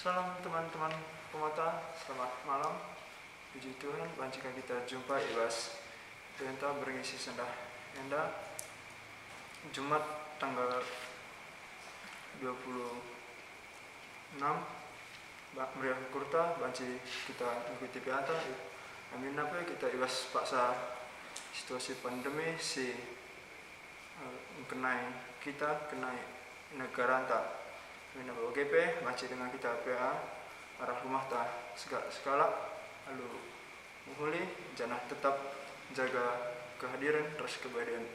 Salam teman-teman pemata, selamat malam. Puji Tuhan, jika kita jumpa ibas perintah berisi sendah Enda Jumat tanggal 26 meriah kurta banci kita ikuti piata. Amin apa kita ibas paksa situasi pandemi si kenai kita kenai negara tak Mina GP masih dengan kita PA arah rumah tak segala lalu menghuli jangan tetap jaga kehadiran terus kebahagiaan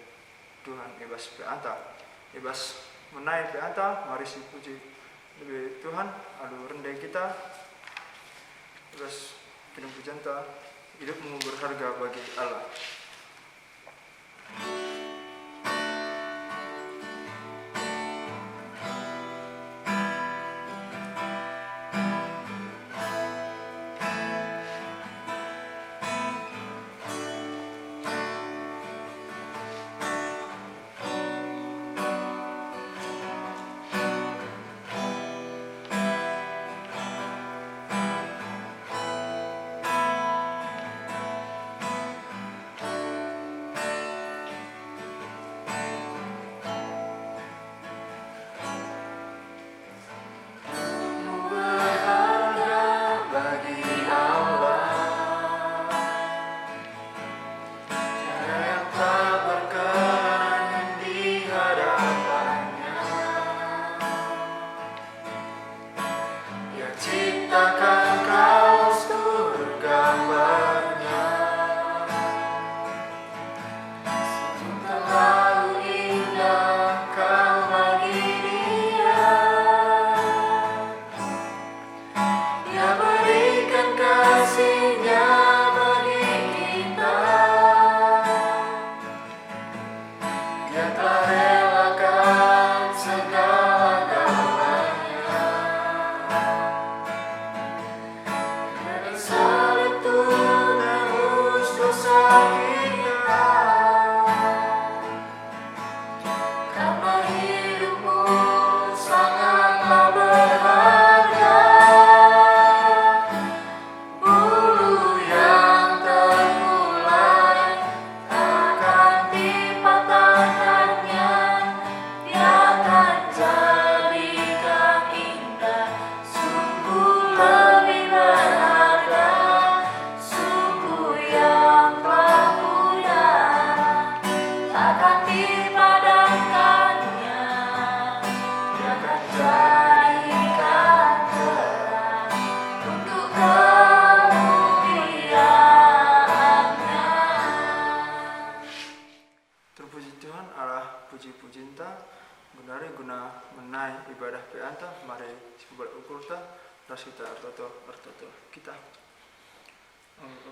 Tuhan ibas PA tak ibas menaik PA tak mari si puji lebih Tuhan lalu rendah kita ibas kirim pujian tak hidupmu berharga bagi Allah.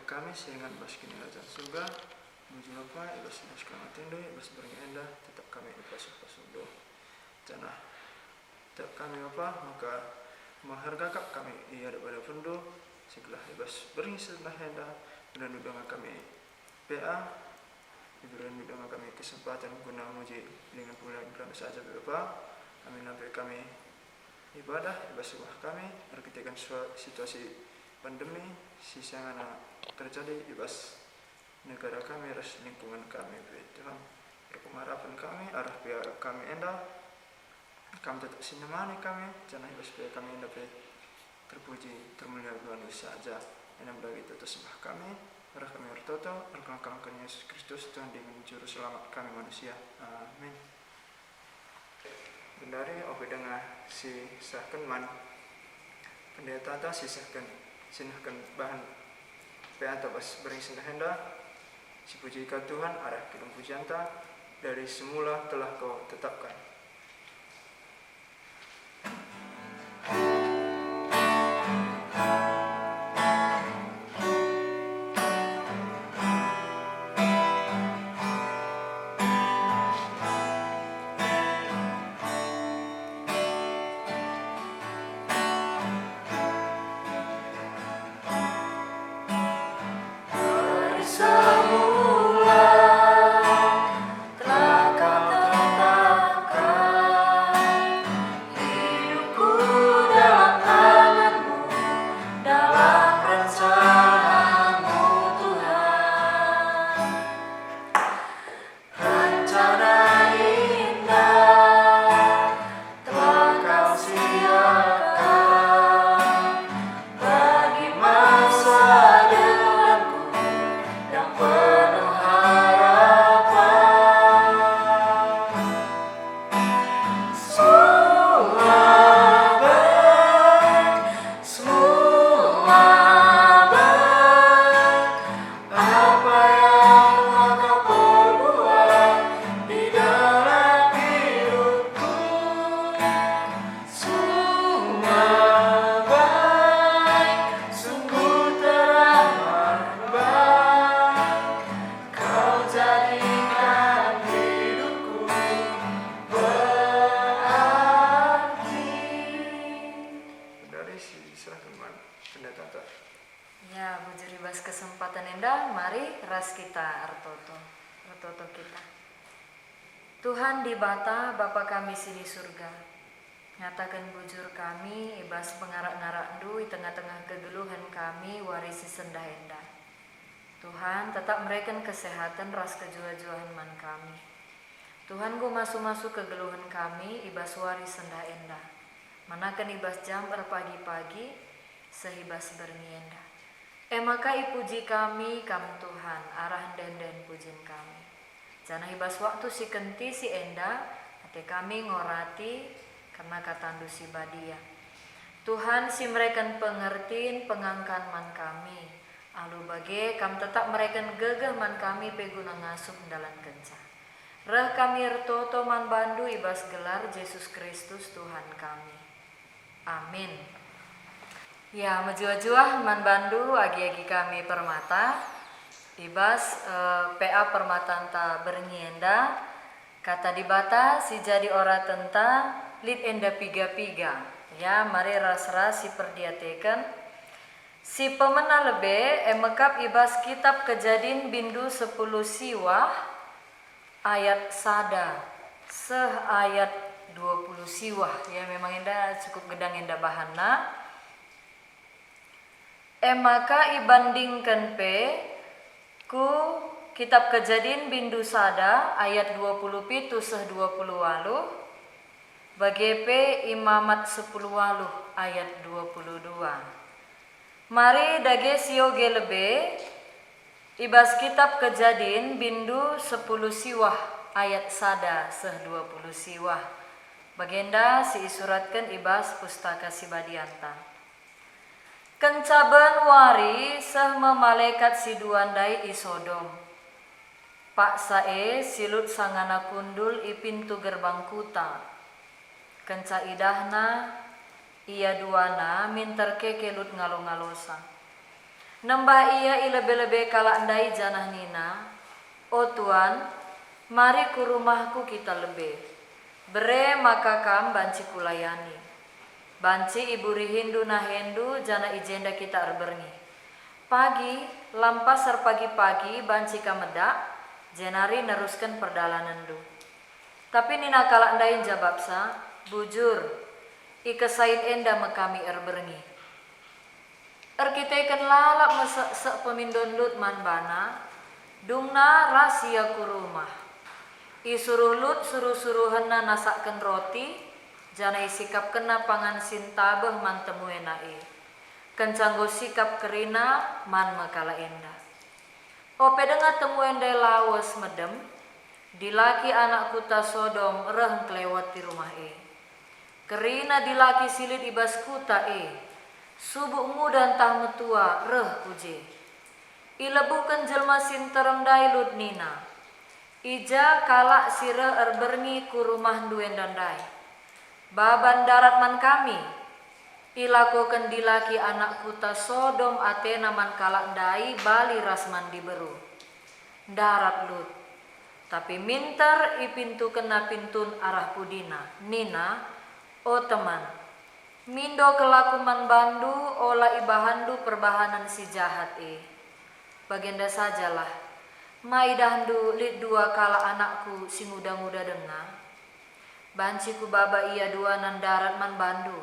Kami sehingga baskin kerajaan surga menuju lupa ibas naskah matendo ibas berindah tetap kami ibas pasundo janah tetap kami apa maka menghargakan kami ia daripada pendo segala ibas berindah hendak dan dengan kami PA diberikan dengan kami kesempatan guna muji dengan bulan saja Bapak kami nampak kami ibadah ibas rumah kami berketikan situasi pandemi sisa anak terjadi ibas negara kami ras lingkungan kami Tuhan berpengharapan kami arah pihak kami enda kami tetap sinemani kami jangan ibas pihak kami enda terpuji termulia Tuhan saja yang bagi itu sembah kami arah kami bertoto berkelangkan Yesus Kristus Tuhan dengan juru selamat kami manusia amin. Bendari obe dengan si sahkan man pendeta ta sisahkan sinahkan bahan peata bas bering sendah hendak si pujikan Tuhan arah kirim pujian ta dari semula telah kau tetapkan. Dalam tangan enda, mari ras kita artoto kita. Tuhan di bata Bapa kami sini surga, nyatakan bujur kami ibas pengarak-ngarak du di tengah-tengah kegeluhan kami warisi sendah enda. Tuhan tetap mereken kesehatan ras kejua-juahan man kami. Tuhan go masuk-masuk kegeluhan kami ibas waris sendah enda. Manakan ibas jam pagi-pagi sehibas bernienda. Maka ipuji kami Tuhan arah den pujin kami. Jana hibas waktu si kenti si enda ate kami ngorati karena katandu si badia. Tuhan si mereken pengertiin pengangkan man kami. Alu bage kam tetap mereken gegah man kami peguna ngasup dalam kenca. Reh kami ertoto man bandu ibas gelar Yesus Kristus Tuhan kami. Amin. Ya, menjuah-juah man bandu agi-agi kami permata ibas PA permata enta bernyienda kata dibata si jadi ora tenta lid enda piga-piga. Ya, mari ras-ras si perdiateken si pemena lebe emekap ibas kitab Kejadian bindu 10 siwah ayat sada seh ayat 20 siwah. Ya, memang enda cukup gedang enda bahana. Maka ibandingkan ku kitab Kejadian bindu sada ayat 20 pitu seh 20 waluh bagi imamat 10 waluh ayat 22. Mari dage sioge lebe ibas kitab Kejadian bindu 10 siwah ayat sada seh 20 siwah. Bagenda si isuratkan ibas pustaka si badianta. Kencaban wari seh malaikat si duandai i Sodom. Pak sae silut sangana kundul i pintu gerbang kuta. Kenca idahna ia duana minter kekelut ngalo-ngalosa. Nembah ia i lebe-lebe kala andai janah nina. O Tuan, mari ku rumahku kita lebe. Bere maka kam banci kulayani. Banci ibu rihindu na hendu jana ijenda kita erberni. Pagi, lampasar pagi-pagi banci kamedak, jenari neruskan perdalanan du. Tapi nina kalak ndain jababsa, bujur, ikesain enda mekami erberni. Erkiteken lalap mesek pemindon lut man bana, dungna rahasia ku rumah. Isuruh lut suruh-suruhenna nasakken roti, jana isikap kena pangan sintabeh man temu enai. Kencanggo sikap kerina man makala enda. Ope dengar temu enda lawas medem, dilaki anak kuta Sodom reh kelewat di rumah Kerina dilaki silit ibas kuta subuk muda entah metua reh kuje. Ilebukan jelma sintereng dailut nina. Ija kalak sire erberni ku rumah duen dandai. Baban darat man kami, ilakokan dilaki anak kuta Sodom Atena man kalak ndai bali rasman diberu. Darat lut, tapi minter ipintu kena pintun arah pudina. Nina, o teman, mindo kelakuman bandu ola ibahandu perbahanan si jahat Bagenda sajalah, maidahandu lid dua kala anakku si muda-muda dengar. Banci ku baba ia dua nan darat man bandu.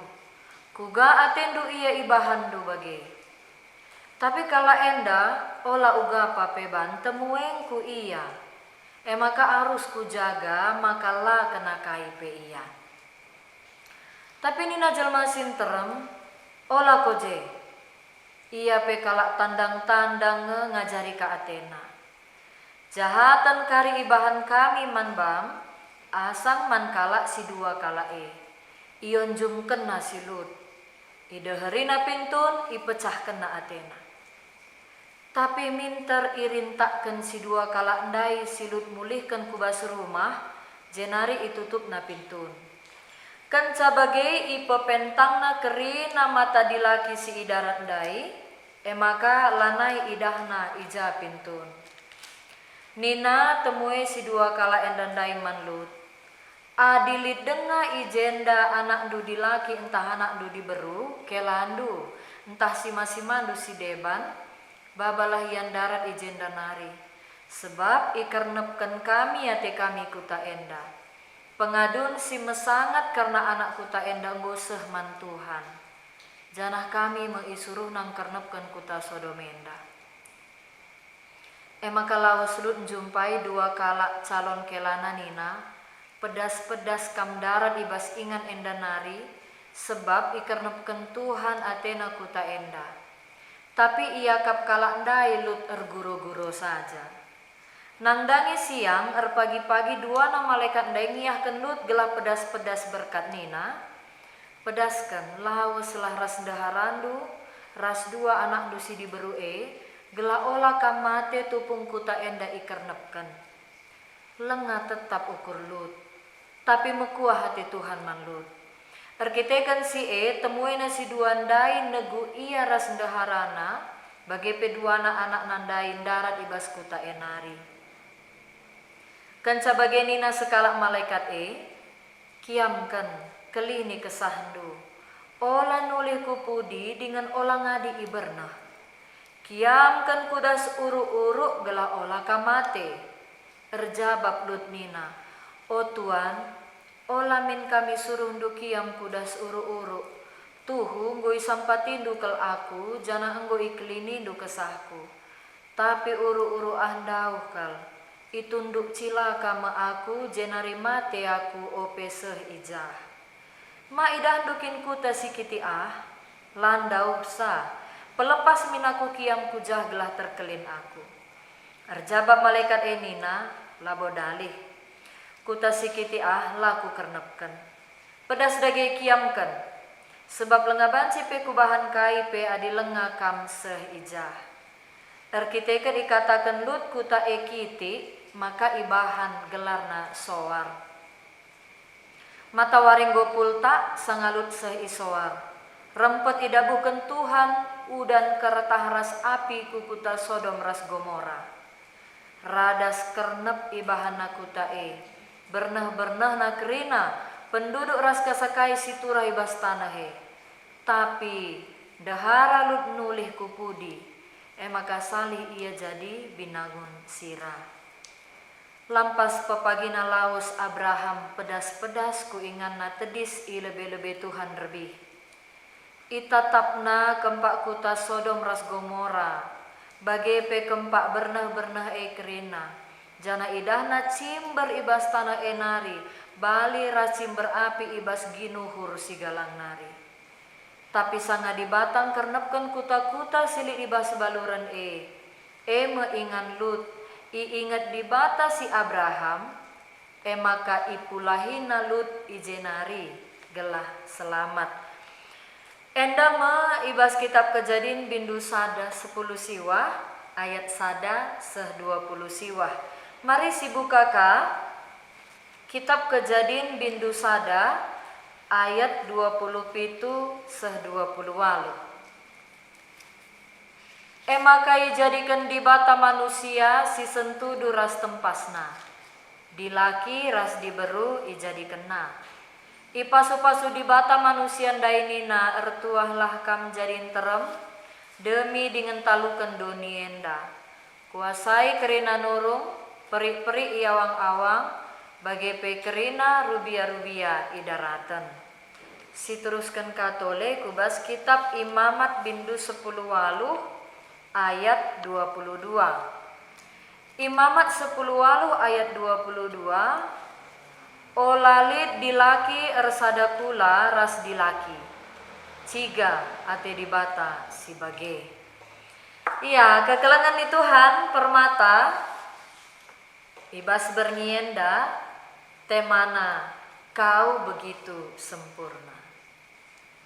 Kuga atendu ia ibahandu bage. Tapi kala enda ola uga papeban temueng ku iya. Maka arus ku jaga maka la kena kaipe iya. Tapi nina jelma sinterem ola koje. Ia pe kala tandang-tandang ngajari ka Atena. Jahatan kari ibahan kami man bam. Asang man kala si dua kala ion jum kena si lut. Ideherina pintun ipecah kena Atena. Tapi minter irintakken si dua kala ndai si lut mulihkan kubas rumah jenari itutup na pintun. Kenca bagai ipepentangna kerina mata dilaki si idarat ndai maka lanai idahna ija pintun. Nina temui si dua kala endandai man lut. Adilit denga ijenda anak du dilaki entah anak du diberu kelandu entah sima-simandu si deban babalah yang darat ijenda nari, sebab ikernepkan kami ate kami kuta enda. Pengadun si mesangat karena anak kuta enda ngoseh man Tuhan. Janah kami meisuruh nang kernepkan kuta Sodomenda. Maka lawas lut jumpai 2 kalak calon kelana nina, pedas-pedas kam darat ibas ingan enda nari, sebab ikernepkan Tuhan atena kuta enda. Tapi ia kap kalak ndai lut erguro-guro saja. Nang dangi siang pagi-pagi 2 na malaikat ndai ngiyahkan lut gelah pedas-pedas berkat nina. Pedaskan lawas lah ras daharandu, ras 2 anak dusi diberue, gelah olah kam mate tupung kuta enda ikernepkan. Lengah tetap ukur lut, tapi mekuah hati Tuhan man lut. Erkitekan si temui na si 2 ndai negu ia ras daharana, bagi peduana anak nandai darat ibas kuta enari. Kanca bagenina sekalak malaikat kiamkan kelini kesahandu. Ola nulih kupudi dengan olah ngadi ibernah. Kiamkan kudas uru-uru gelah olah kamate. Erjabab lut nina, o Tuan, olah min kami suruh ndu kiam kudas uru-uru. Tuhu ngoi sampatindu kel aku, jana enggo iklini ndu kesahku. Tapi uru-uru andau kal, itunduk cilaka ma aku, jenari mate aku ope seh ijah. Ma idah ndukin kuta sikiti landau sa. Pelepas minaku kiam kujah gelah terkelin aku. Erjabab malaikat enina labo dalih. Kuta sikiti laku kernepkan. Pedas dage kiamkan. Sebab lenga banci pe kubahan kai pe adi lenga kam seh ijah. Erkitekan ikatakan lut kuta ekiti maka ibahan gelarna soar. Mata waring gopulta sangalut seh isowar. Rempet idabukan Tuhan udan keretah ras api kukuta Sodom ras Gomora. Radas kernep ibahan nakuta bernah-bernah nakrina penduduk ras kasakai situra ibas tanahe. Tapi dahara lut nulih kupudi maka salih ia jadi binagun sira. Lampas pepagina laus Abraham pedas-pedas kuingan na tedis i lebe-lebe Tuhan lebih. Itatapna kempak kuta Sodom ras Gomora, bage pe kempak bernah-bernah kerina. Jana idahna cimber ibas tanah enari, bali ras cimber api ibas ginuhur sigalang nari. Tapi sanga di batang kernepkan kuta-kuta silik ibas baluran meingan lut, iingat di bata si Abraham, maka ipulahina lut ijenari, gelah selamat. Enda ma ibas kitab Kejadian bindu sada 10 siwah ayat sada seh 20 siwah. Mari sibukaka kitab Kejadian bindu sada ayat 27 seh 20 walu. Maka jadikan di bata manusia si sentudu ras tempasna. Dilaki ras diberu ijadikan na. Ipasu-pasu di bata manusia dainina ertuahlah kam jadin terem demi dengan talukan dunienda. Kuasai kerina nurung peri-peri iawang-awang bagi pe kerina rubia-rubia idaraten. Si teruskan katole kubas kitab Imamat bindu 10 walu ayat 22. Imamat 10 walu ayat 22. O lalit dilaki ersada kula ras dilaki. Ciga ate dibata si bage. Iya, kekelengan ni Tuhan permata ibas bernyienda temana kau begitu sempurna.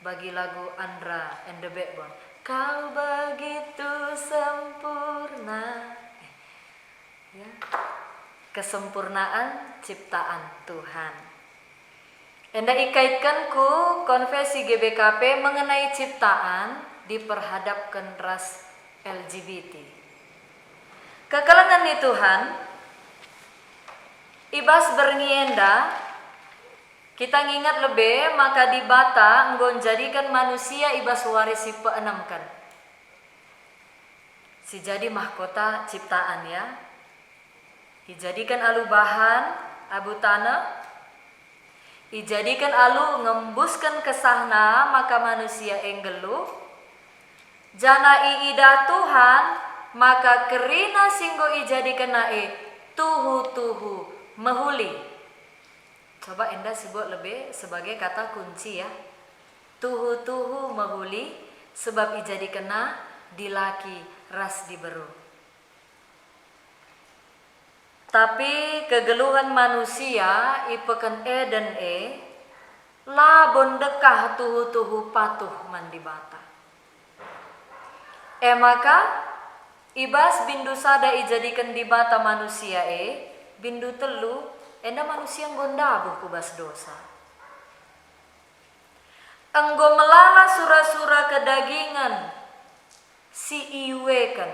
Bagi lagu Andra and the Backbone. Kau begitu sempurna. Ya. Kesempurnaan ciptaan Tuhan. Enda ikaitkan ku konfesi GBKP mengenai ciptaan diperhadapkan ras LGBT. Kekelengan ni Tuhan, ibas berngienda, kita ngingat lebih maka di bata nggon jadikan manusia ibas warisi peenamkan. si jadi mahkota ciptaan ya. Dijadikan alu bahan abu tanah, dijadikan alu ngembuskan kesahna maka manusia enggelu. Jana iida Tuhan maka kerina singgo ijadikan nae tuhu mehuli. Coba enda sebut lebih sebagai kata kunci ya. Tuhu mehuli sebab ijadikan na dilaki ras diberu. Tapi kegeluhan manusia ipekan dan la bondekah tuhu patuh mandibata. Maka ibas bindu sada ijadikan dibata manusia bindu telu enda manusia nggondabuh kubas dosa. Enggo melala sura-sura kedagingan si iwekan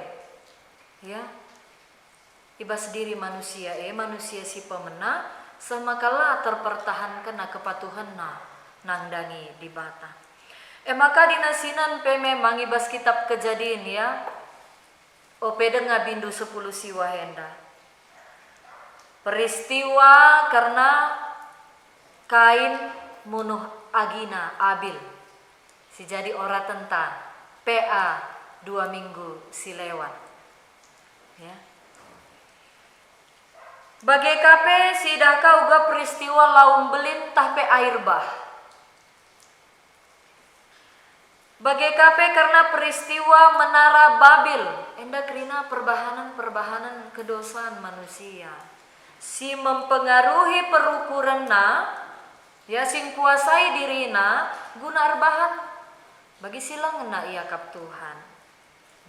ya. Ibas diri manusia manusia si pemena semakala terpertahankan na kepatuhan na nangdangi di bata. Maka dinasinan pe memang ibas kitab Kejadian ya. Ope denga bindu 10 siwa henda. Peristiwa karena Kain munuh agina Abil. Si jadi ora tentang PA 2 minggu si lewat. Ya. Bagai kape sidaka uga peristiwa laung belin tahpe air bah. Bagai kape karena peristiwa menara Babil. Enda kerina perbahanan kedosaan manusia. Si mempengaruhi perukuran na, ya sing kuasai dirina guna arbahan. Bagi silang na ia kap Tuhan.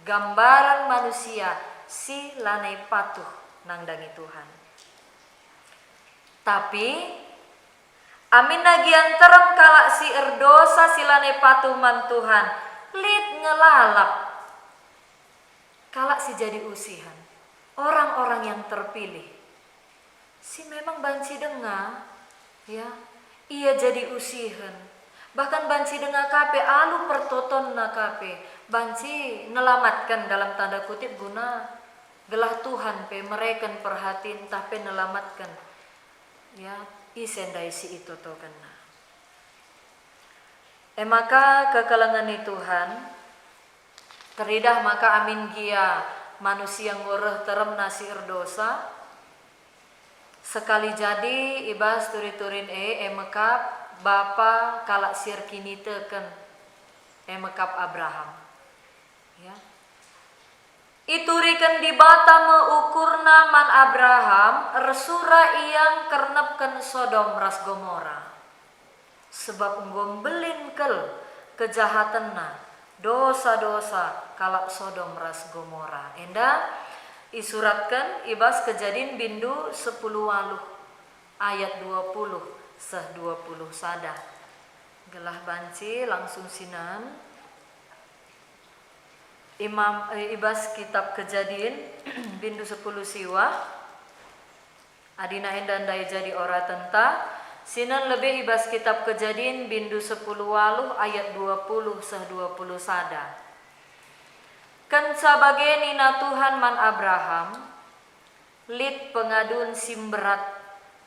Gambaran manusia si lanai patuh nangdangi Tuhan. Tapi amin nagian terem kalak si erdosa silane patuman Tuhan lid ngelalap kalak si jadi usihan orang-orang yang terpilih si memang banci dengar ya ia jadi usihan bahkan banci dengar kape alu pertoton na kape banci nelamatkan dalam tanda kutip guna gelah Tuhan pe mereka perhatiin tapi nelamatkan ya isendai si itu to kena. Maka kekalangan Tuhan teridah maka amin gia manusia ngoreh terem nasi erdosa sekali jadi ibas turi-turin emekap bapa kalak sir kini teken emekap Abraham ya. Iturikan di bata meukurna man Abraham resura iyang kernepken Sodom ras Gomora. Sebab ngombelin kel kejahatanna dosa-dosa kalak Sodom ras Gomora. Enda isuratkan ibas Kejadian bindu 10 waluh ayat 20 seh 20 sada. Gelah banci langsung sinan. Imam ibas kitab Kejadian bindu 10 siwa adina endan daya jadi ora tenta sinan lebih ibas kitab Kejadian bindu 10 waluh ayat 20 seh 20 sada kan sebagai nina Tuhan man Abraham lid pengadun sim berat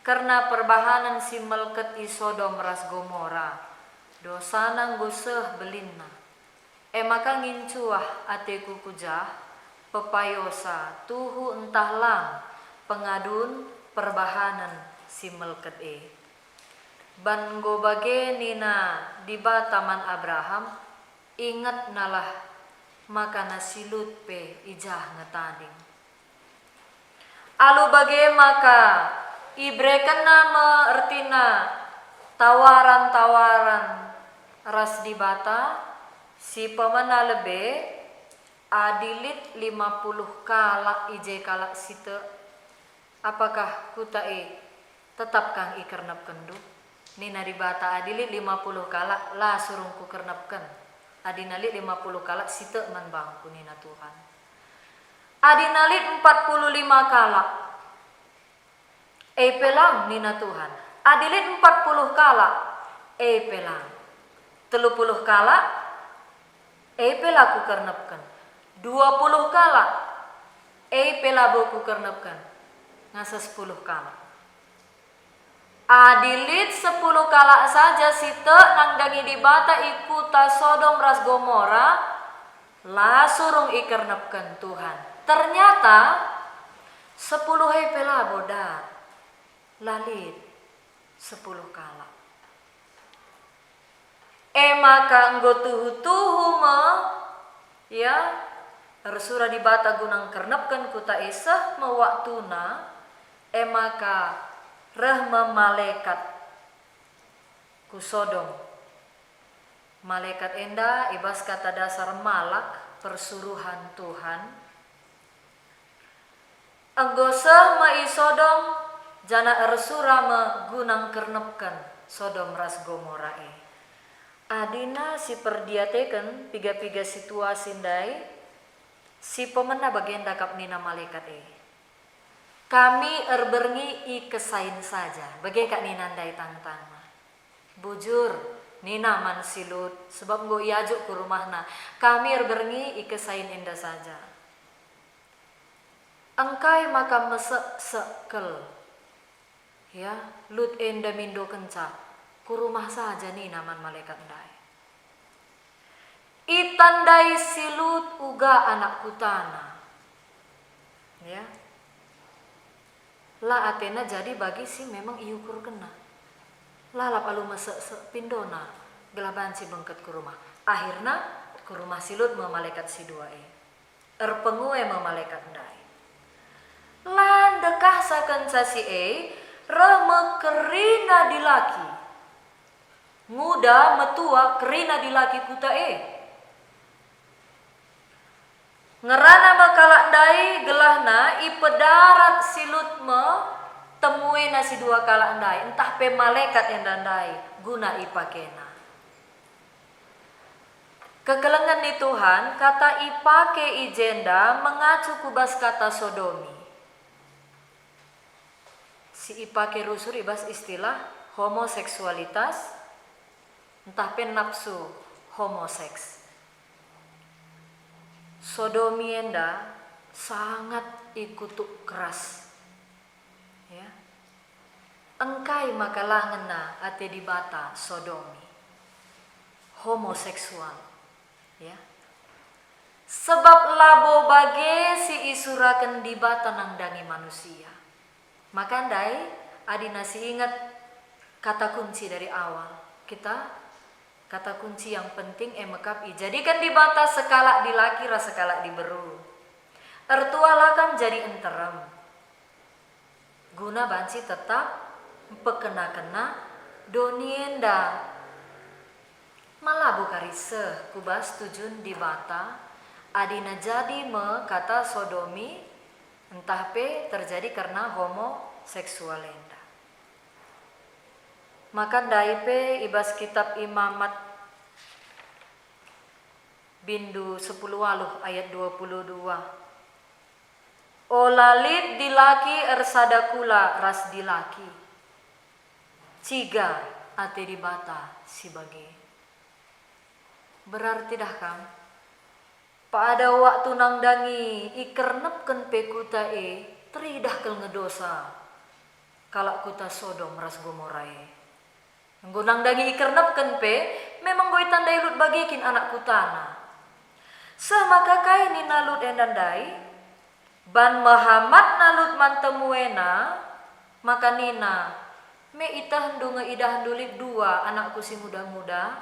karena perbahanan sim melket i Sodom ras Gomora dosana nguseh belinna maka ngincuah ateku kujah pepayosa tuhu entah lang pengadun perbahanan si melket ban go bage nina di bataman Abraham ingat nalah maka nasilut pe ijah ngetading alu bage maka ibrekan nama ertina tawaran-tawaran ras di bata si pemana lebe adilit 50 kalak ije kalak site apakah kutai tetap kang ikernap kendu nina dibata adilit 50 kalak lah surung ku kernapkan adinalit 50 kalak site man bangku nina Tuhan adinalit 45 kalak pelang nina Tuhan adilit 40 kalak pelang 30 kalak pelaku kernapkan 20 kala. Pelabo ku kernepkan. Ngasa 10 kala. Adilit 10 kala saja site nang dangi di bata ikuta Sodom ras Gomora la surung ikernepkan Tuhan. Ternyata 10 pelabo dat lalit 10 kala. Maka nggo tuhu-tuhu ya Resura di bata gunang kernepkan kuta esah mewaktuna maka rahma malaikat ku Sodom. Malaikat enda ibas kata dasar malak persuruhan Tuhan. Anggosah mai Sodom jana Resura gunang kernepkan Sodom ras Gomora Adina si perdiateken piga-piga situasi ndai si pemena bagian dakap nina malaikat Kami erberngi kesain saja. Bagai kak Nina ndai tang-tang. Bujur, Nina man silut. Sebab nggo iajuk ke rumahna. Kami erberngi kesain indah saja. Engkai maka mesek-sekel. Ya, lut enda mindo kenca. Ku rumah saja Nina man malaikat ndai. Itandai silut uga anak kutana. Ya. La Athena jadi bagi si memang iukur kena. Lalap alu mesek pindona gelaban si bengket ke rumah. Akhirnya ke rumah silut malaikat si dua erpengue malaikat ndai. Lan dekah sakenca si reme kerina dilaki. Muda metua kerina dilaki kuta Ngerana makala ndai gelahna ipedarat silut temui nasi 2 kala ndai entah pe malaikat yang ndai guna ipakena. Kekelengan ni Tuhan kata ipake ijenda mengacu kubas kata sodomi. Si ipake rusur ibas istilah homoseksualitas entah pe nafsu homoseks. Sodomi enda sangat ikutuk keras. Ya. Engkai makalah ngena ate di bata sodomi. Homoseksual. Ya. Sebab labo bage si isuraken di bata nang dangi manusia. Maka ndai adina si ingat kata kunci dari awal. Kata kunci yang penting mekapi. Jadikan di bata sekala dilaki rasa sekala diberu. Ertua lakam jadi enterem. Guna banci tetap pekena-kena donienda. Malah bukarise kubas tujun di bata. Adina jadi kata sodomi entah pe terjadi karena homoseksual enda. Maka daipe ibas kitab Imamat bindu 10 waluh ayat 22. Olalit dilaki ersadakula ras dilaki. Ciga ate di bata si bage. Berarti dah kam pada waktu nang dangi ikernepken pekuta teridah kel ngedosa kalak kuta Sodom ras Gomora Nggunang dangi ikernepken pe memang goi tandai lut bagikin anak kutana. Semaka kai ni nalut endandai ban Muhammad nalut mantemuena maka nina me itah ndunga idah ndulit 2 anakku si muda-muda.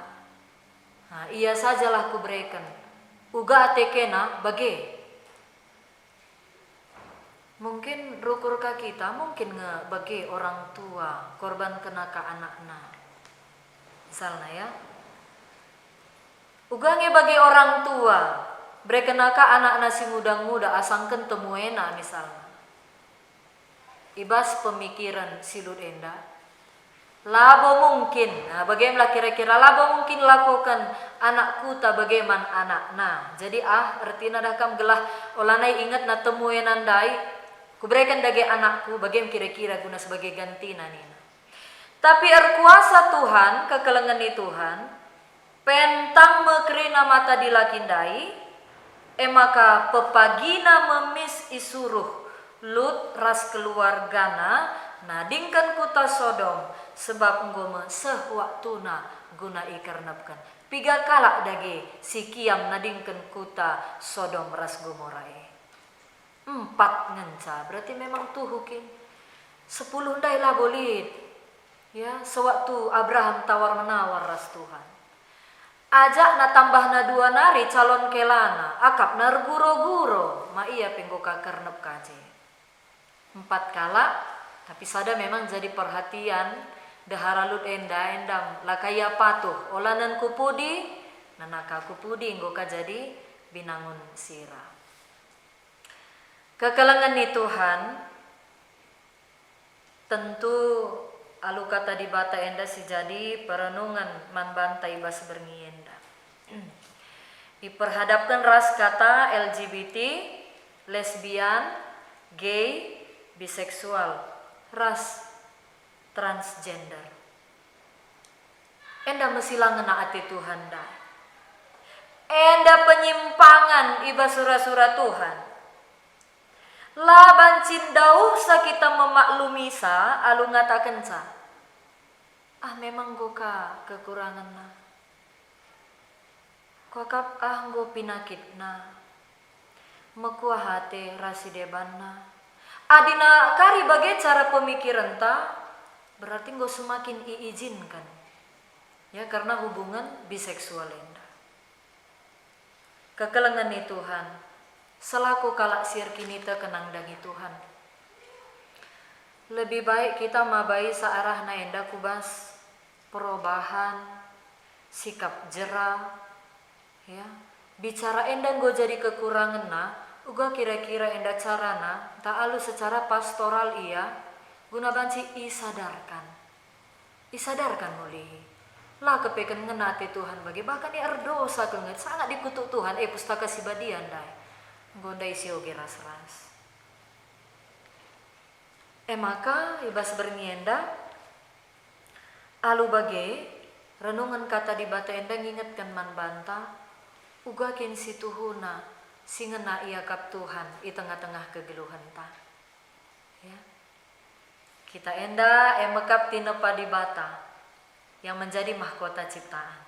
Nah, iya sajalah ku berikan. Uga atekena bage. Mungkin rukur ka kita mungkin bagi orang tua korban kena ka anakna. Misalnya ya. Ugange bagi orang tua brekenaka anak nasi muda-muda asangken temuena misalnya. Ibas pemikiran silut enda. Labo mungkin, nah bagaimana kira-kira labo mungkin lakukan anakku tak bagaimana anak. Nah, jadi artinya dah kam gelah olanai ingat na temuena ndai kuberikan dage anakku bagaimana kira-kira guna sebagai ganti nina. Tapi kuasa Tuhan, kekelengan ni Tuhan, pentang mekerina mata dilakindai, Maka pepagina memis isuruh Lut ras keluargana nadingkan kuta Sodom sebab nggome sewaktuna guna ikernapkan. Piga kalak dage si kiam nadingkan kuta Sodom ras Gomorae. 4 ngenca berarti memang tuhukin 10 ndai lah bolit. Ya, sewaktu Abraham tawar menawar ras Tuhan. Ajak na tambah na 2 nari calon kelana, akap nar guro-guro, ma iya penggoka kernep kaje. 4 kala, tapi sada memang jadi perhatian, daharalut endam, lakaya patuh, olanan kupudi, nanaka kupudi nggoka jadi binangun sira. Kekalangan ni Tuhan, tentu alu kata di bata enda si jadi perenungan man bantai bas berngienda. Diperhadapkan ras kata LGBT, lesbian, gay, biseksual, ras transgender. Enda mesilang ngena ati Tuhan dah. Enda penyimpangan iba surah-surah Tuhan. Laban cindau sa kita memaklumi sa alu ngatakan sa. Memang goka kekurangan na. Kokap nggo pinakit na. Mekuah hati rasi deban na. Adina kari bagai cara pemikiran ta berarti nggo semakin iizinkan. Ya karena hubungan biseksual enda. Kekelengan ni Tuhan. Selaku kalak sir kinita kenangdangi Tuhan. Lebih baik kita mabai searah na enda kubas perubahan, sikap jera, ya. Bicara enda nggo jadi kekurangan na, uga kira-kira enda carana, tak alu secara pastoral iya, guna banci isadarkan mulihi. Lah kepeken ngenati Tuhan bagi bahkan ni erdosa kenget sangat dikutuk Tuhan pustaka sibadian dai. Gondai sioge ras-ras. Maka ibas bernienda alu bage renungan kata di bata enda ngingetkan man banta uga ken si tuhuna singena ia kap Tuhan i tengah-tengah kegeluhan ta. Ya. Kita enda emekap tinepa di bata yang menjadi mahkota ciptaan.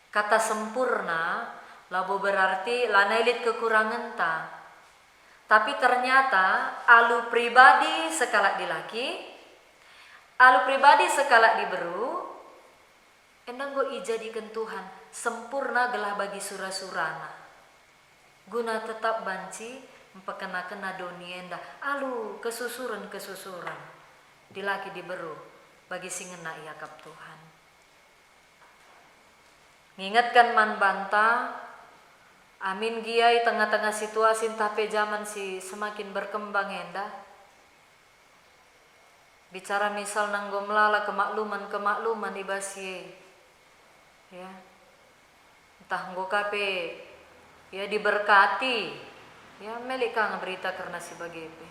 Kata sempurna labo berarti lanailit kekurangan ta. Tapi ternyata alu pribadi sekalak dilaki, alu pribadi sekalak diberu, endang go ijadikan Tuhan sempurna gelah bagi surah-surana. Guna tetap banci mempekena-kena dunia enda alu kesusuran dilaki diberu bagi singena ia kap Tuhan. Ngingatkan man banta amin giai tengah-tengah situasi tape zaman si semakin berkembang enda. Bicara misal nanggo melala kemakluman ibasye. Ya. Entah nggo kape ya diberkati. Ya melik kang berita karena si bagepe.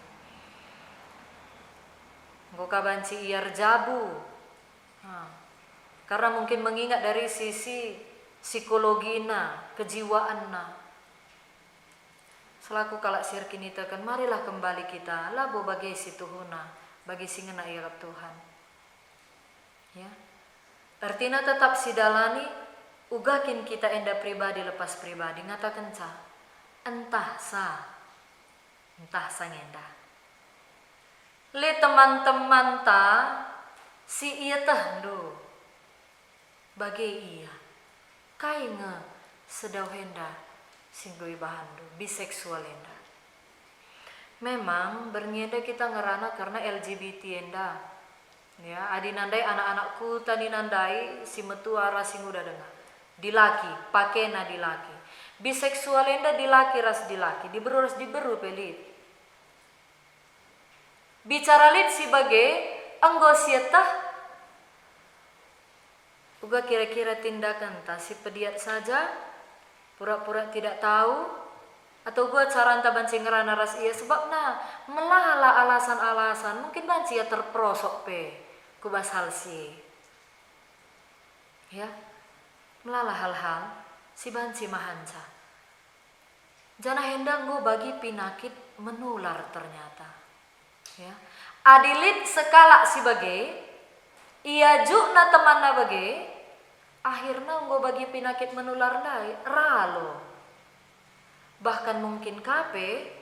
Nggo kabanci iar jabu. Karena mungkin mengingat dari sisi psikologina, kejiwaanna. Selaku kalak sir kinita kan marilah kembali kita labo bagi si tuhuna bagi singena ia Tuhan. Ya. Artinya tetap sidalani ugakin kita enda pribadi lepas pribadi ngatakan ca entah ngenda. Le teman-teman ta si iya tah ndo bagi iya kai nge sedau henda singgui bahandu biseksual enda. Memang bernienda kita ngerana karena LGBT enda. Ya, adinandai anak-anakku tadi nandai si metuara sing udah dengar. Dilaki, pakena dilaki. Biseksual enda dilaki ras dilaki, diberu ras diberu pelit. Bicara lit si bage anggo sietah uga kira-kira tindakan ta si pediat saja pura-pura tidak tahu atau gua cara anta banci ngerana ras iya sebab nah melala alasan-alasan mungkin banci ya terprosok pe kubas hal si ya melala hal-hal si banci mahanca Jana hendak nggo bagi penyakit menular ternyata. Ya. Adilit sekala si bage, ia na teman na bage, akhirnya nggo bagi penyakit menular dai, ralo. Bahkan mungkin kape,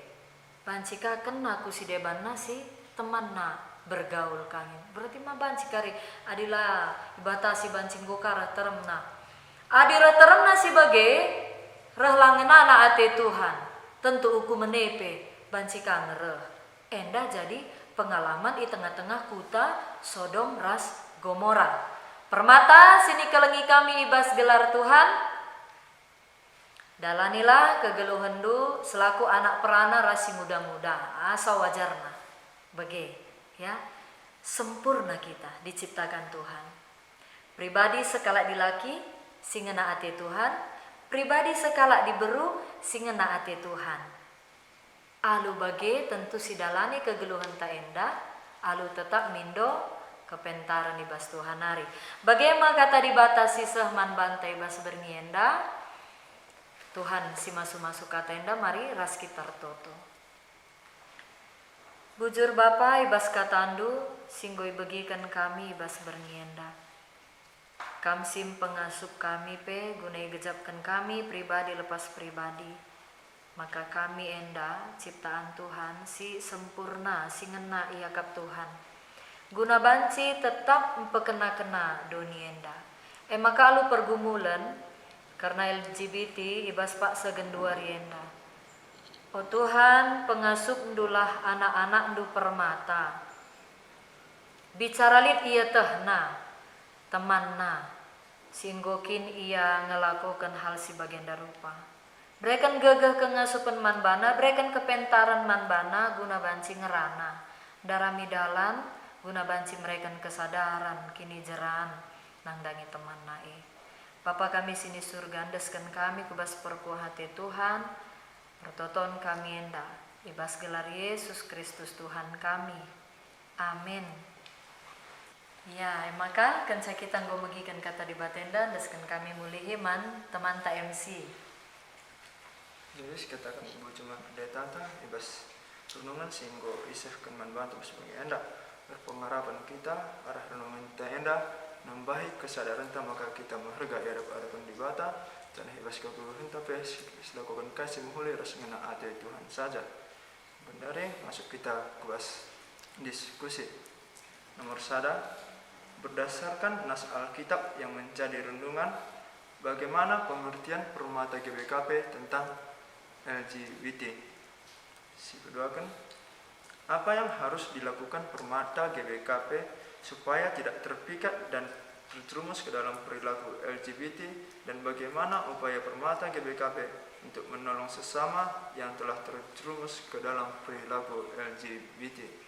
bancika kena ku si deban nasi teman na bergaul kangin. Berarti mah bancikari adilah batasi bancing gokara teremna. Adira teremna si bage, rehlangena ate Tuhan. Tentu uku menepe bancika ngereh. Endah jadi pengalaman di tengah-tengah kota Sodom ras Gomora. Permata sini kelengi kami ibas gelar Tuhan. Dalanilah kegeluhendu selaku anak perana rasi muda-muda. Asa wajarna. Bage, ya. Sempurna kita diciptakan Tuhan. Pribadi sekala dilaki singena ate Tuhan. Pribadi sekala diberu singena ate Tuhan. Alu bage tentu sidalani kegeluhan ta endah, alu tetap mindo kepentaran di bas Tuhan hari. Bagaimana kata dibatasi sehman bantai bas bernienda, Tuhan si masuk-masuk kata endah mari ras kita toto. Bujur Bapa ibas katandu singgoi begikan kami ibas bernienda. Kamsim pengasup kami pe gunai gejapkan kami pribadi lepas pribadi. Maka kami enda ciptaan Tuhan si sempurna si ngena iakap Tuhan. Guna banci tetap pekena-kena doni enda. Maka lu pergumulan karena LGBT ibas pak segenduari enda. Oh Tuhan pengasup ndulah anak-anak ndu permata. Bicara lit iya tehna. Temanna singgokin ia ngelakukan hal si bagenda rupa. Berikan gegah kengasupan manbana, berikan kepentaran manbana guna banci ngerana. Darami dalan guna banci mereka kesadaran kini jeran nangdangi teman nae. Bapa kami sini surga andeskan kami kubas perkuah hati Tuhan. Pertoton kami enda ibas gelar Yesus Kristus Tuhan kami. Amin. Ya, maka kan saya kita ngomegikan kata di batenda daskan kami mulihiman teman ta MC. Jadi katakan ibu cuma data ibas renungan singgo isahkan manbantu sebagai enda berpengharapan kita arah renungan ta enda nambahi kesadaran ta maka kita menghargai hadapan di bata dan ibas kegeluhan tapi silakan kasih muhuli rasanya ate Tuhan saja. Bendare masuk kita kubas diskusi nomor 1. Berdasarkan nas Alkitab yang menjadi renungan, bagaimana pengertian permata GBKP tentang LGBT. Si kedua kan, apa yang harus dilakukan permata GBKP supaya tidak terpikat dan terjerumus ke dalam perilaku LGBT dan bagaimana upaya permata GBKP untuk menolong sesama yang telah terjerumus ke dalam perilaku LGBT.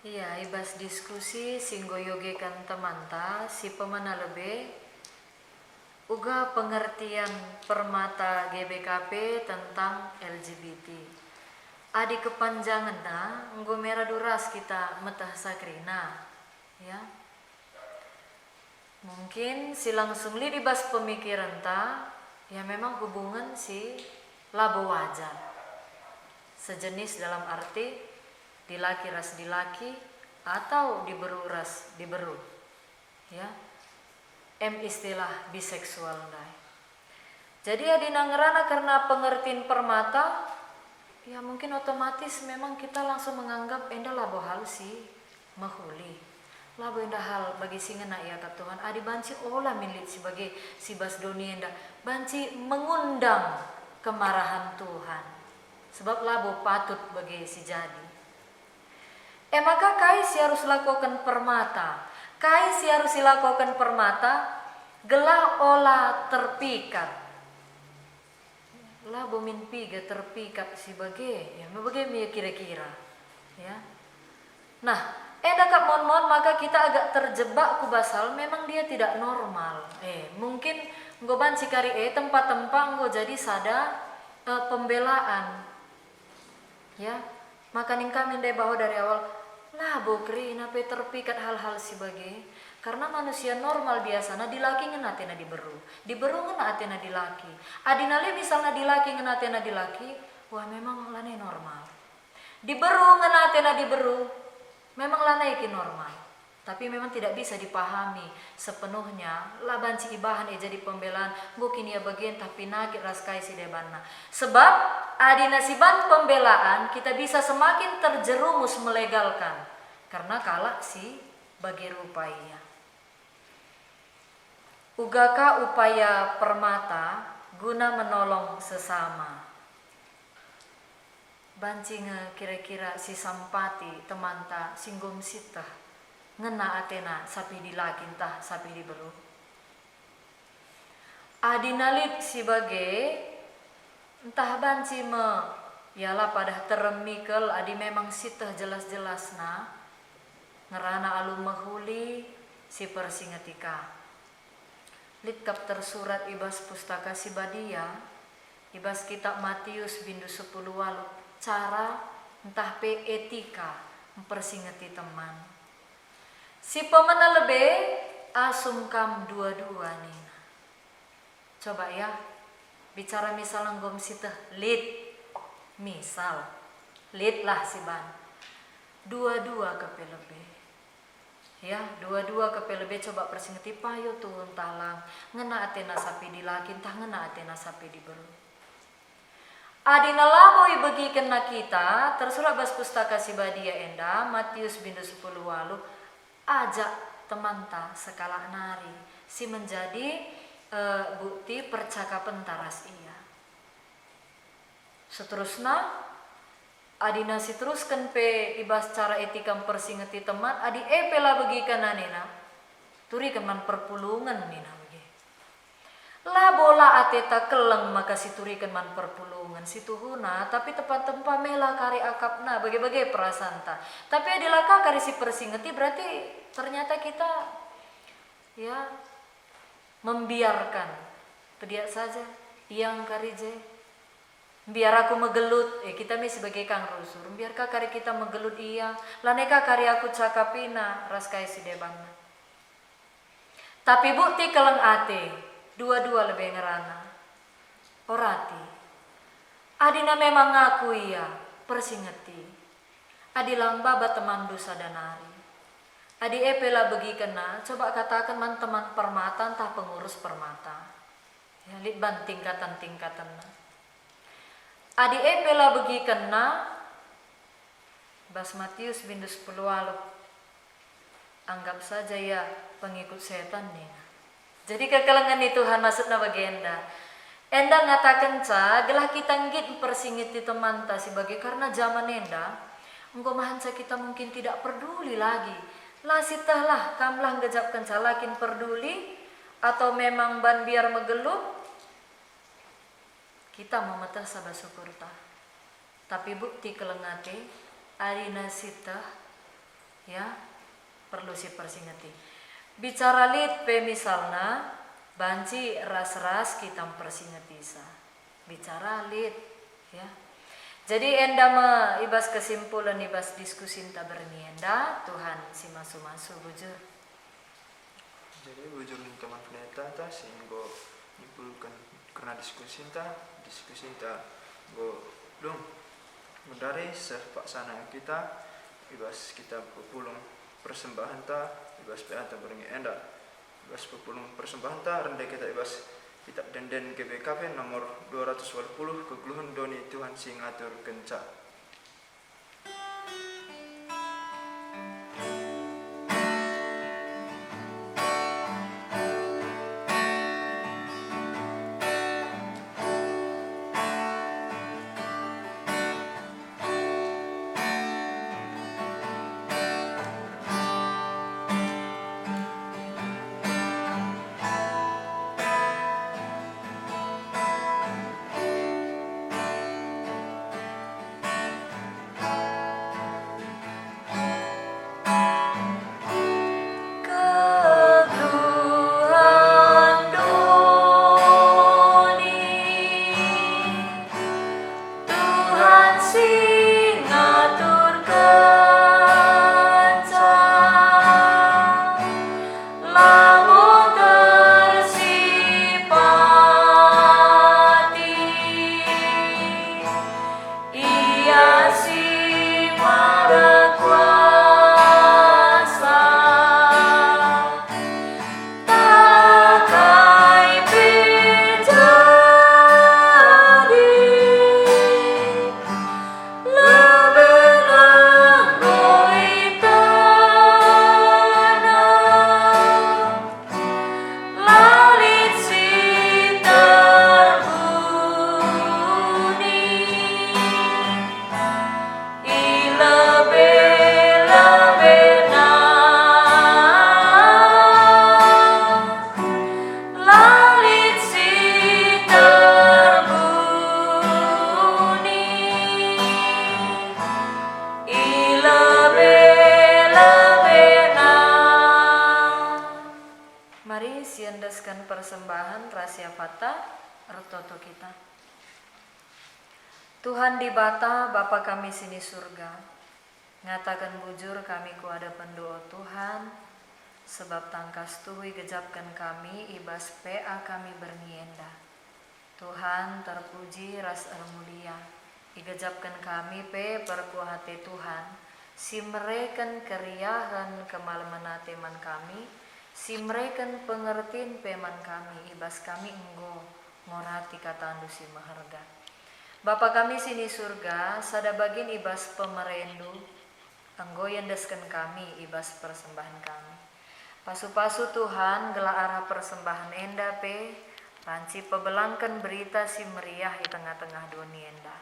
Iya, ibas diskusi singgo yogekan temanta si pemana lebe uga pengertian permata GBKP tentang LGBT. Adi kepanjangan na nggo merah duras kita metah sakrina, ya. Mungkin si langsung li dibas pemikiran ta, ya memang hubungan si labo wajar. Sejenis dalam arti dilaki ras dilaki atau diberu ras diberu, ya. Istilah biseksual dai. Jadi adina ngerana karena pengertian permata, ya mungkin otomatis memang kita langsung menganggap enda labo hal si mahuli, labo enda hal bagi singena ya kat Tuhan. Adi banci olah milik sebagai si bas doni enda banci mengundang kemarahan Tuhan, sebab labo patut bagi si jadi. Maka kai si harus lakukan permata. Kai si harus dilakukan permata. Gelah olah terpikat. Lah bomin piga terpikat si bage. Ya, bagaimana kira-kira. Ya. Nah, kak mon maka kita agak terjebak ku basal. Memang dia tidak normal. Mungkin ngoban si kari tempat-tempat ngo jadi sada pembelaan. Ya. Maka ning kami ndai bahwa dari awal lah bokri nape terpikat hal-hal si bagi Karena manusia normal biasanya dilaki ngena atena diberu ngena atena dilaki. Adinale misalnya dilaki ngena atena dilaki, wah memang lane normal. Diberu ngena atena diberu, memang lane iki normal. Tapi memang tidak bisa dipahami sepenuhnya. Lah banci ibahan jadi pembelaan, bukin ya bagian tapi nagit raskai si debanna. Sebab adina siban pembelaan kita bisa semakin terjerumus melegalkan. Karena kalah si bagi rupanya. Ugaka upaya permata guna menolong sesama. Bancing kira-kira si sampati temanta singgum sitah ngena atena sapi dilakin tah sapi diberu. Adinalit si bage entah banci yalah pada teremikel adi memang sitah jelas-jelas ngerana alum mahuli si persingetika. Litkap tersurat ibas pustaka si badia, ibas kitab Matius bindu 10 walu cara entah pe etika mempersingeti teman. Si pemena lebe asumkam dua-dua nih. Coba ya bicara misal anggom sitah lit misal lit lah si ban dua-dua ke lebe. Ya, dua-dua ke pelebe coba persingeti payo tuhun talang ngena atena sapi dilakin tah ngena atena sapi diberu. Adina laboi bagi kena kita tersurat bas pustaka si badia enda Matius bindu 10 walu ajak temanta sekala nari si menjadi bukti percakapan taras ia. Seterusnya adina si teruskan pe ibas cara etika persingeti teman adi pela bagi kananena turi keman perpulungan nina bagi la bola ateta keleng maka si turi keman perpulungan si tuhuna tapi tempat-tempat mela kari akapna bagi-bagi prasanta tapi adilaka kari si persingeti berarti ternyata kita ya membiarkan pediak saja yang kari je biar aku megelut kita sebagai kang rusur biarkah kari kita megelut iya laneka kari aku cakapina raskai si debanna tapi bukti keleng ate dua-dua lebih ngerana orati adina memang ngaku iya persingeti adi lambaba teman dosa danari adi epela begi kena coba katakan man teman permata entah pengurus permata ya lit ban tingkatan adi pela begi kena bas Matius bindu 10 walu anggap saja ya pengikut setan nih. Jadi kekelengan itu Tuhan maksudnya bagi enda ngatakan gelah kita ngit persingiti teman ta sebagai karena zaman enda engkau mahansa kita mungkin tidak peduli lagi lah sitahlah kamlah ngejapkan lakin peduli atau memang ban biar megelup kita memetah sabah syukurta tapi bukti kelengate arina sitah ya perlu si persingeti bicara lit pe misalna banci ras-ras kita persingetisa bicara lit ya jadi enda ibas kesimpulan ibas diskusi ta bernienda Tuhan si masu-masu bujur jadi bujur teman peneta ta sehingga nyimpulkan karena diskusi go dong dari sepak sana kita ibas kita pepulung persembahan ta ibas peata berengi enda ibas pepulung persembahan ta rendah kita ibas kita denden ke BKP nomor 280 kegluhun doni Tuhan sing ngatur kenca. ngendeskan persembahan rahasia fata ertoto kita. Tuhan di bata Bapa kami sini surga, ngatakan bujur kami ku ada pendoa Tuhan, sebab tangkas tuhui gejapkan kami ibas PA kami bernienda. Tuhan terpuji ras mulia, igejapkan kami pe perkuah hati Tuhan, si mereken keriahan kemalaman teman kami, si mereken pengertiin peman kami, ibas kami enggo ngorati kata andu si maharga. Bapa kami sini surga, sada bagin ibas pemerendu, enggo yendeskan kami ibas persembahan kami. Pasu-pasu Tuhan gela arah persembahan enda pe, panci pebelangkan berita si meriah di tengah-tengah dunia enda.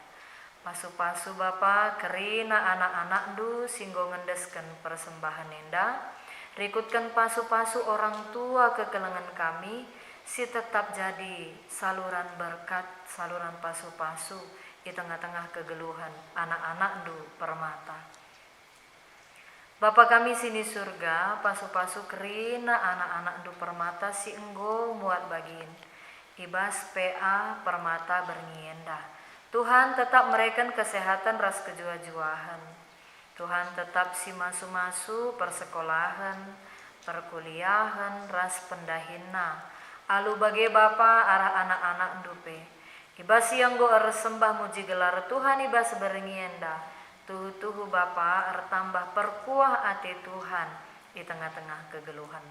Pasu-pasu Bapa kerina anak-anak du singgo ngendeskan persembahan enda, rikutkan pasu-pasu orang tua kekelengan kami, si tetap jadi saluran berkat, saluran pasu-pasu di tengah-tengah kegeluhan anak-anak du permata. Bapa kami sini surga, pasu-pasu kerina anak-anak du permata si enggo muat bagin, ibas PA permata bernienda. Tuhan tetap mereken kesehatan ras kejua-juahan. Tuhan tetap si masu-masu persekolahan, perkuliahan, ras pendahina. Alu bage Bapa arah anak-anak dupe. Ibas yang go sembah muji gelar Tuhan ibas bernienda. Tuhu-tuhu Bapa tambah perkuah ate Tuhan di tengah-tengah kegeluhan.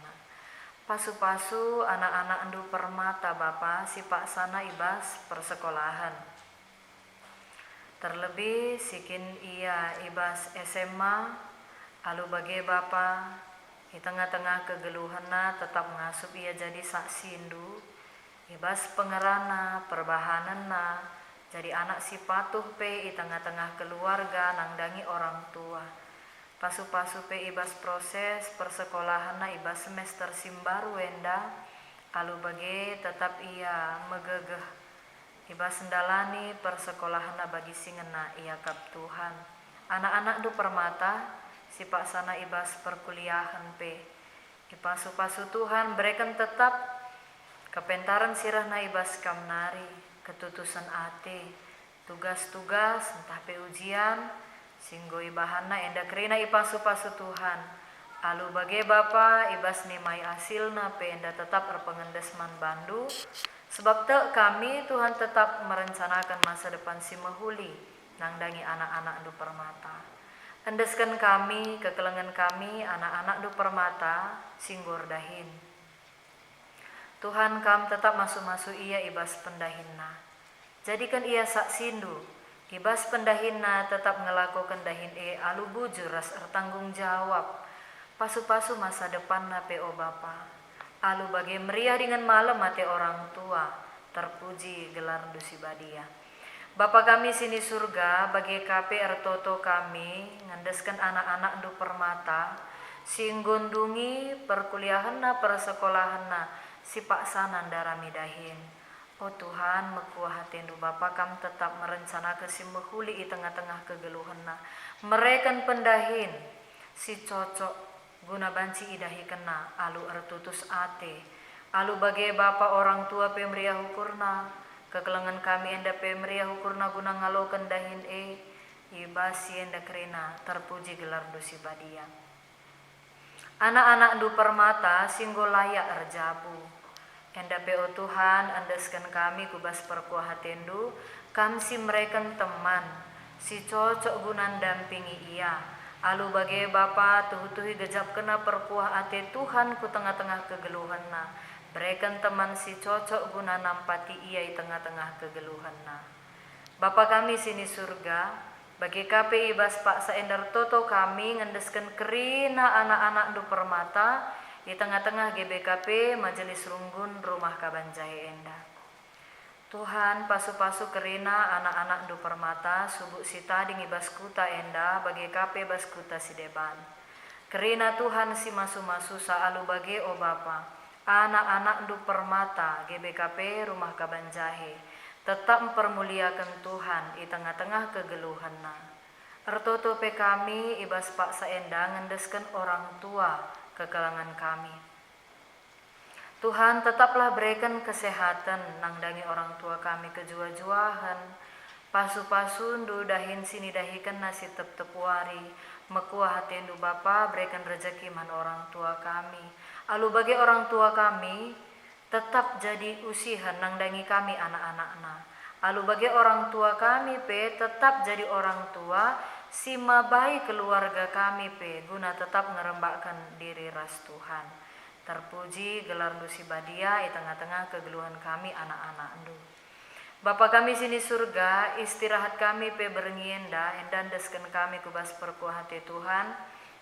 Pasu-pasu anak-anak ndu permata Bapa si pak sana ibas persekolahan. Terlebih sikin ia ibas SMA, alu bage Bapa di tengah-tengah kegeluhanna tetap ngasup ia jadi saksi indu, ibas pengerana perbahananna, jadi anak si patuh pe di tengah-tengah keluarga nangdangi orang tua. Pasu-pasu pe ibas proses persekolahanna ibas semester simbaru enda, alu bage tetap ia megegeh ibas ndalani persekolahanna bagi singena ia kap Tuhan. Anak-anak du permata si pak sana ibas perkuliahan pe, ipasu-pasu Tuhan berikan tetap kepentaran sirahna ibas kamnari, ketutusan ate, tugas-tugas entah pe ujian, singgo ibahana enda kerina ipasu-pasu Tuhan. Alu bage Bapa ibas nimai asilna pe enda tetap erpengendesman bandu, sebab te kami Tuhan tetap merencanakan masa depan si mahuli, nangdangi anak-anak du permata. Endeskan kami, kekelengan kami, anak-anak du permata, singgor dahin. Tuhan kam tetap masuk-masuk ia ibas pendahinna. Jadikan ia saksindu, ibas pendahinna tetap ngelakukan dahin alu bujur ras tanggung jawab. Pasu-pasu masa depan na PO Bapa. Alu bagi meriah dengan malam mati orang tua, terpuji gelar dusi badia. Bapa kami sini surga, bagi KP ertoto kami, ngandeskan anak-anak du permata, singgundungi perkuliahanna, persekolahanna, si paksanan darami dahin. Oh Tuhan, mekuah hatindu Bapa kam tetap merencana kesimbehuli di tengah-tengah kegeluhanna. Merekan pendahin, si cocok guna banci idahi kena, alu ertutus ate, alu bagi Bapa orang tua pemria hukurna, kekelengan kami enda pemria hukurna guna ngalokan dahin ibasi enda kerina terpuji gelar dusi badia. Anak-anak du permata singgo layak erjabu, enda PO Tuhan andeskan kami kubas perkuah hatendu, kamsi merekan teman, si cocok gunan dampingi ia, alu bagi Bapa tuhu-tuhi gejap kena perkuah ate Tuhan ku tengah-tengah kegeluhanna. Berikan teman si cocok guna nampati ia di tengah-tengah kegeluhanna. Bapa kami sini surga, bagi KP ibas pak saendar toto kami ngendeskan kerina anak-anak du permata di tengah-tengah GBKP Majelis Runggun Rumah Kabanjahe enda. Tuhan pasu-pasu kerina anak-anak du permata subuk sita ding ibas kuta enda bagi KP bas kuta si deban. Kerina Tuhan si masu-masu saalu bagi o Bapa. Anak-anak du permata GBKP Rumah Kabanjahe tetap mempermuliakan Tuhan di tengah-tengah kegeluhanna. Ertoto pe kami ibas pak saenda ngendeskan orang tua kekelangan kami. Tuhan tetaplah berikan kesehatan nangdangi orang tua kami kejua-juahan. Pasu-pasundu dahin sini dahikan nasi tep-tep wari. Mekuah hatendu Bapa berikan rezeki man orang tua kami. Alu bagi orang tua kami tetap jadi usihan nangdangi kami anak-anakna. Alu bagi orang tua kami pe tetap jadi orang tua sima baik keluarga kami pe guna tetap ngerembakkan diri ras Tuhan. Terpuji gelar dusi badia di tengah-tengah kegeluhan kami anak-anak ndu. Bapa kami sini surga, istirahat kami pe berengienda, endan desken kami kubas perkuah hati Tuhan.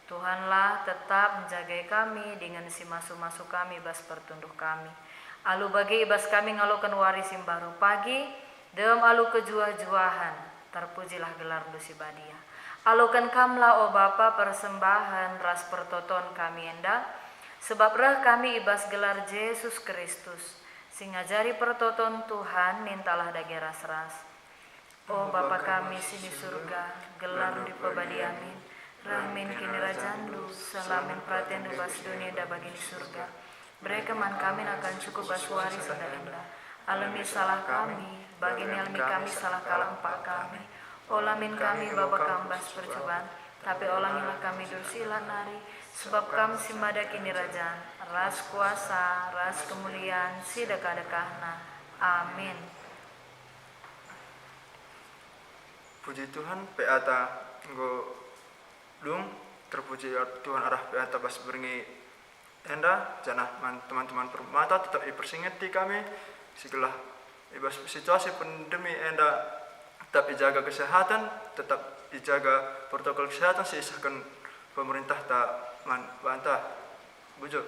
Tuhanlah tetap menjagai kami dengan si masuk-masuk kami bas pertunduh kami. Alu bagi ibas kami ngalokan warisim baru pagi, dem alu kejua-juahan, terpujilah gelar dusi badia. Alukan kamlah o Bapa persembahan ras pertoton kami enda, sebab reh kami ibas gelar Yesus Kristus. Sing ngajari pertoton Tuhan nintalah dage ras-ras. O Bapa kami sini surga, gelar di pebadiamin, rahmin kini rajandu, selamin pratendu bas dunia da bagini surga. Mereka man kami akan cukup bas waris sada enda. Alami salah kami, bagini alami kami salah kala empak kami. Olamin kami Bapa kambas percobaan, tapi olangilah kami dursila nari. Sebab kami simada kini rajaan, ras kuasa, ras kemuliaan, sidekah-dekahna. Amin. Puji Tuhan, peata nggo dung, terpuji Tuhan arah peata bas berngi enda, janah teman-teman permata tetap dipersingeti kami, segala ibas situasi pandemi enda tetap dijaga kesehatan, tetap dijaga protokol kesehatan, seisahkan pemerintah tak bantah bujur